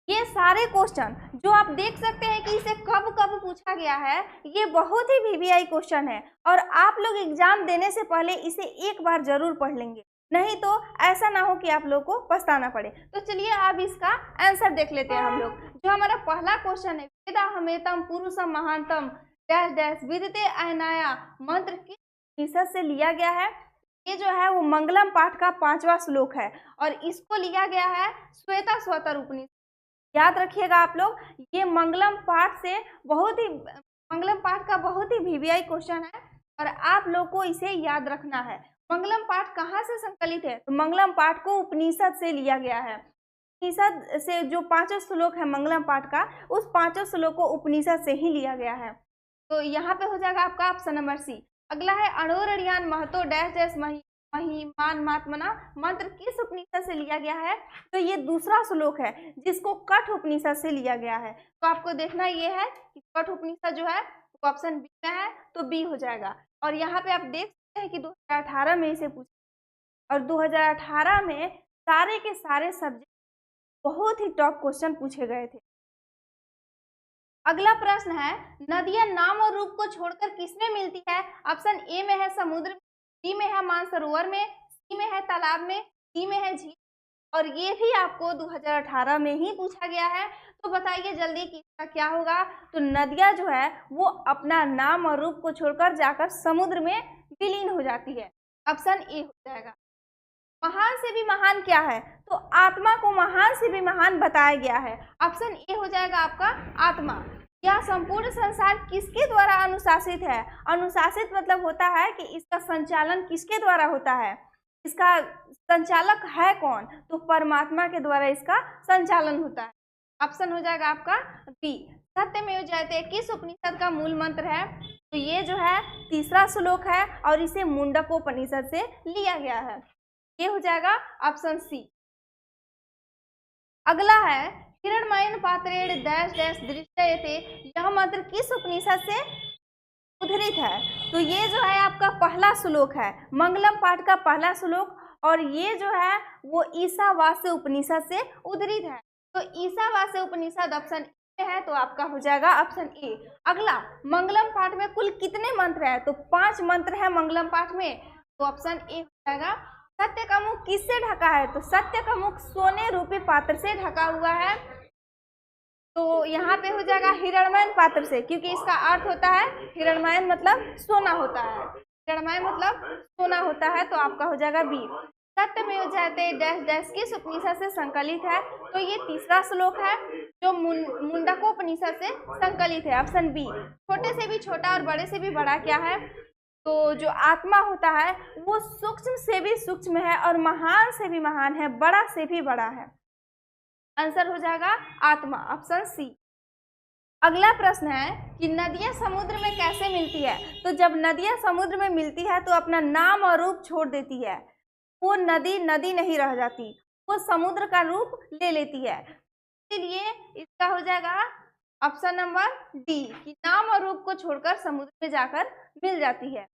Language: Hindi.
ये सारे क्वेश्चन जो आप देख सकते हैं कि इसे कब कब पूछा गया है, ये बहुत ही वीवीआई क्वेश्चन है और आप लोग एग्जाम देने से पहले इसे एक बार जरूर पढ़ लेंगे, नहीं तो ऐसा ना हो कि आप लोग को पछताना पड़े। तो चलिए अब इसका आंसर देख लेते हैं हम लोग। जो हमारा पहला क्वेश्चन है, वेदा हमेतम पुरुषम महानतम डैश डैश विदिते अनाया मंत्र किस उपनिषद से लिया गया है? ये जो है वो मंगलम पाठ का 5वां श्लोक है और इसको लिया गया है श्वेताश्वतर उपनिषद। याद रखिएगा आप लोग, ये मंगलम पाठ का बहुत ही वीवीआई क्वेश्चन है और आप लोग को इसे याद रखना है। मंगलम पाठ कहाँ से संकलित है? तो मंगलम पाठ को उपनिषद से लिया गया है। उपनिषद से जो 5 श्लोक है मंगलम पाठ का, उस 5 श्लोक को उपनिषद से ही लिया गया है। तो यहाँ पे हो जाएगा आपका ऑप्शन नंबर सी। अगला है अणोरणीयान महतो डैश डैश महिमान महात्मना मंत्र किस उपनिषद से लिया गया है? तो ये दूसरा श्लोक है जिसको कठ उपनिषद से लिया गया है। तो आपको देखना ये है कि कठ उपनिषद जो है वो ऑप्शन बी में है, तो बी हो जाएगा। और यहाँ पे आप देख सकते हैं कि 2018 में इसे पूछा और 2018 में सारे के सारे सब्जेक्ट बहुत ही टॉप क्वेश्चन पूछे गए थे। अगला प्रश्न है, नदियां नाम और रूप को छोड़कर किसमें मिलती है? ऑप्शन ए में है समुद्र, बी में है मानसरोवर में, सी में है तालाब में, डी में है झील। और ये भी आपको 2018 में ही पूछा गया है। तो बताइए जल्दी कि इसका क्या होगा? तो नदियां जो है वो अपना नाम और रूप को छोड़कर जाकर समुद्र में विलीन हो जाती है। ऑप्शन ए हो जाएगा। महान से भी महान क्या है? तो आत्मा को महान से भी महान बताया गया है। ऑप्शन ए हो जाएगा आपका आत्मा। यह संपूर्ण संसार किसके द्वारा अनुशासित है? अनुशासित मतलब होता है कि इसका संचालन किसके द्वारा होता है, इसका संचालक है कौन? तो परमात्मा के द्वारा इसका संचालन होता है। ऑप्शन हो जाएगा आपका बी। सत्यमेव जयते किस उपनिषद का मूल मंत्र है? तो ये जो है तीसरा श्लोक है और इसे मुंडकोपनिषद से लिया गया है। ये हो जाएगा ऑप्शन सी। अगला है हिरण्मयेन पात्रेण डैश डैश दृश्यते, यह मंत्र किस उपनिषद से उद्धृत है? तो ये जो है आपका पहला श्लोक है, मंगलम पाठ का पहला श्लोक, और ये जो है वो ईशावास्य उपनिषद से उद्धृत है। तो ईशावास्य उपनिषद ऑप्शन ए है, तो आपका हो जाएगा ऑप्शन ए। अगला, मंगलम पाठ में कुल कितने मंत्र है? तो 5 मंत्र है मंगलम पाठ में, तो ऑप्शन ए हो जाएगा। सत्य का मुख किससे ढका है? तो सत्य का मुख सोने रूपी पात्र से ढका हुआ है। तो यहाँ पे हो जाएगा हिरण्मयन पात्र से, क्योंकि इसका अर्थ होता है हिरण्मयन मतलब सोना होता है, हिरण्मय मतलब सोना होता है। तो आपका हो जाएगा बी। सत्यमेव जयते डैश डैश किस उपनिषद से संकलित है? तो ये तीसरा श्लोक है जो मुंडकोपनिषद से संकलित है। Option B. छोटे से भी छोटा और बड़े से भी बड़ा क्या है? तो जो आत्मा होता है वो सूक्ष्म से भी सूक्ष्म है और महान से भी महान है, बड़ा से भी बड़ा है। आंसर हो जाएगा आत्मा, ऑप्शन सी। अगला प्रश्न है कि नदियां समुद्र में कैसे मिलती है? तो जब नदियां समुद्र में मिलती है तो अपना नाम और रूप छोड़ देती है। वो नदी नदी नहीं रह जाती, वो समुद्र का रूप ले लेती है। इसलिए इसका हो जाएगा ऑप्शन नंबर डी कि नाम और रूप को छोड़कर समुद्र में जाकर मिल जाती है।